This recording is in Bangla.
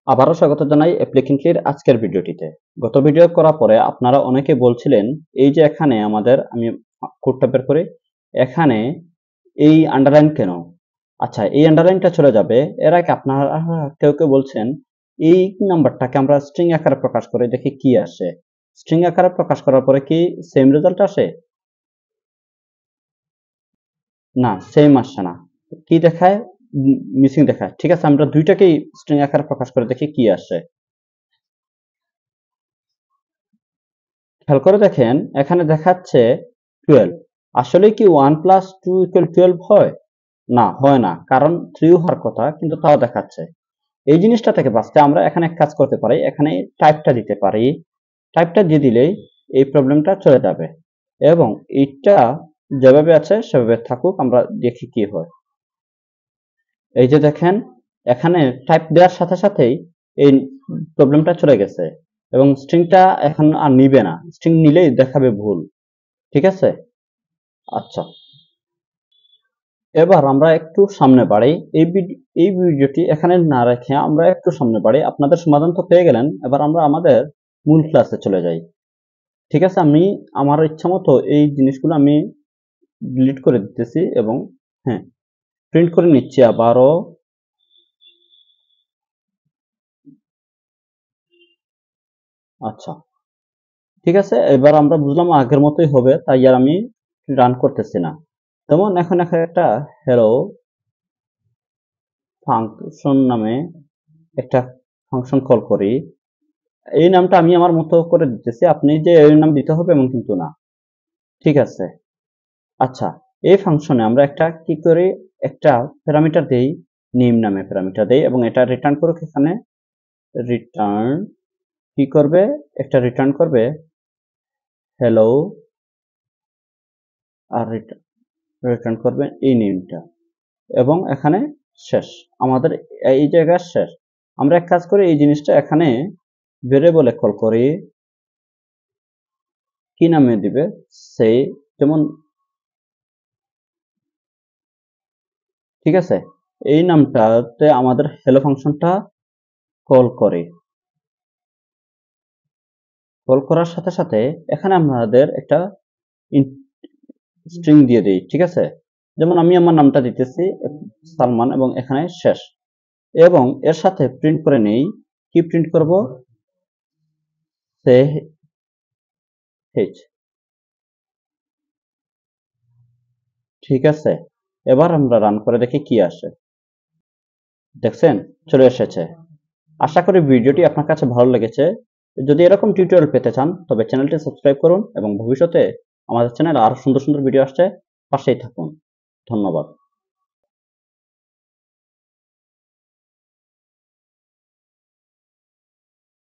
আবারও স্বাগত জানাই অ্যাপ্লিকেন্টলির আজকের ভিডিওটিতে। গত ভিডিও করার পরে আপনারা অনেকে বলছিলেন এই যে এখানে আমি কোডটা বের করি, এখানে এই আন্ডারলাইন কেন? আচ্ছা, এই আন্ডারলাইনটা চলে যাবে। এর আগে আপনারা কেউ কেউ বলছেন এই নাম্বারটাকে আমরা স্ট্রিং আকারে প্রকাশ করে দেখি কি আসে। স্ট্রিং আকারে প্রকাশ করার পরে কি সেম রেজাল্ট আসে? না, সেম আসে না। কি দেখায়? মিসিং দেখায়। ঠিক আছে, আমরা দুইটাকেই স্ট্রিং আকারে প্রকাশ করে দেখি কি আসে। খেয়াল করে দেখেন, এখানে দেখাচ্ছে 12। আসলে কি 1 প্লাস 2 ইকুয়াল 12 হয়? না, হয় না, কারণ 3 হওয়ার কথা, কিন্তু তাও দেখাচ্ছে। এই জিনিসটা থেকে বাঁচতে আমরা এখানে এক কাজ করতে পারি, এখানে টাইপটা দিতে পারি। টাইপটা দিয়ে দিলেই এই প্রবলেমটা চলে যাবে এবং এইটা যেভাবে আছে সেভাবে থাকুক, আমরা দেখি কি হয়। এই যে দেখেন, এখানে টাইপ দেওয়ার সাথে সাথেই এই প্রবলেমটা চলে গেছে এবং স্ট্রিংটা এখন আর নিবে না। স্ট্রিং নিলেই দেখাবে ভুল। ঠিক আছে? আচ্ছা, এবার আমরা একটু সামনে বাড়ি। এই ভিডিওটি এখানে না রেখে আমরা একটু সামনে বাড়ি। আপনাদের সমাধান তো পেয়ে গেলেন, এবার আমরা আমাদের মূল ক্লাসে চলে যাই। ঠিক আছে, আমি আমার ইচ্ছা মতো এই জিনিসগুলো আমি ডিলিট করে দিতেছি এবং হ্যাঁ, প্রিন্ট করে নিচ্ছি আবারও। আচ্ছা, ঠিক আছে, এবার আমরা বুঝলাম আগের মতোই হবে, তাই আর আমি রান করতেছি না। যেমন এখন একটা হ্যালো ফাংশন নামে একটা ফাংশন কল করি। এই নামটা আমি আমার মতো করে দিতেছি, আপনি যে এই নাম দিতে হবে এমন কিন্তু না। ঠিক আছে। আচ্ছা, এই ফাংশনে আমরা একটা কি করি, একটা প্যারামিটার দেই, নেম নামে প্যারামিটার দেই এবং এটা রিটার্ন করুক। এখানে রিটার্ন কি করবে, একটা রিটার্ন করবে হ্যালো, আর রিটার্ন করবে এই নেমটা এবং এখানে শেষ। আমাদের এই জায়গায় শেষ। আমরা এক কাজ করি, এই জিনিসটা এখানে ভেরিয়েবলে কল করি। কি নামে দিবে? সেই, যেমন, ঠিক আছে, এই নামটাতে আমাদের হ্যালো ফাংশনটা কল করে। কল করার সাথে সাথে এখানে আমাদের একটা স্ট্রিং দিয়ে দেই। ঠিক আছে, যেমন আমি আমার নামটা দিতেছি সালমান এবং এখানে শেষ, এবং এর সাথে প্রিন্ট করে নেই। কি প্রিন্ট করব? সে হেচ। ঠিক আছে, এবার আমরা রান করে দেখি কি আসে। দেখছেন, চলে এসেছে। আশা করি ভিডিওটি আপনার কাছে ভালো লেগেছে। যদি এরকম টিউটোরিয়াল পেতে চান তবে চ্যানেলটি সাবস্ক্রাইব করুন এবং ভবিষ্যতে আমাদের চ্যানেলে আরো সুন্দর সুন্দর ভিডিও আসছে, পাশেই থাকুন। ধন্যবাদ।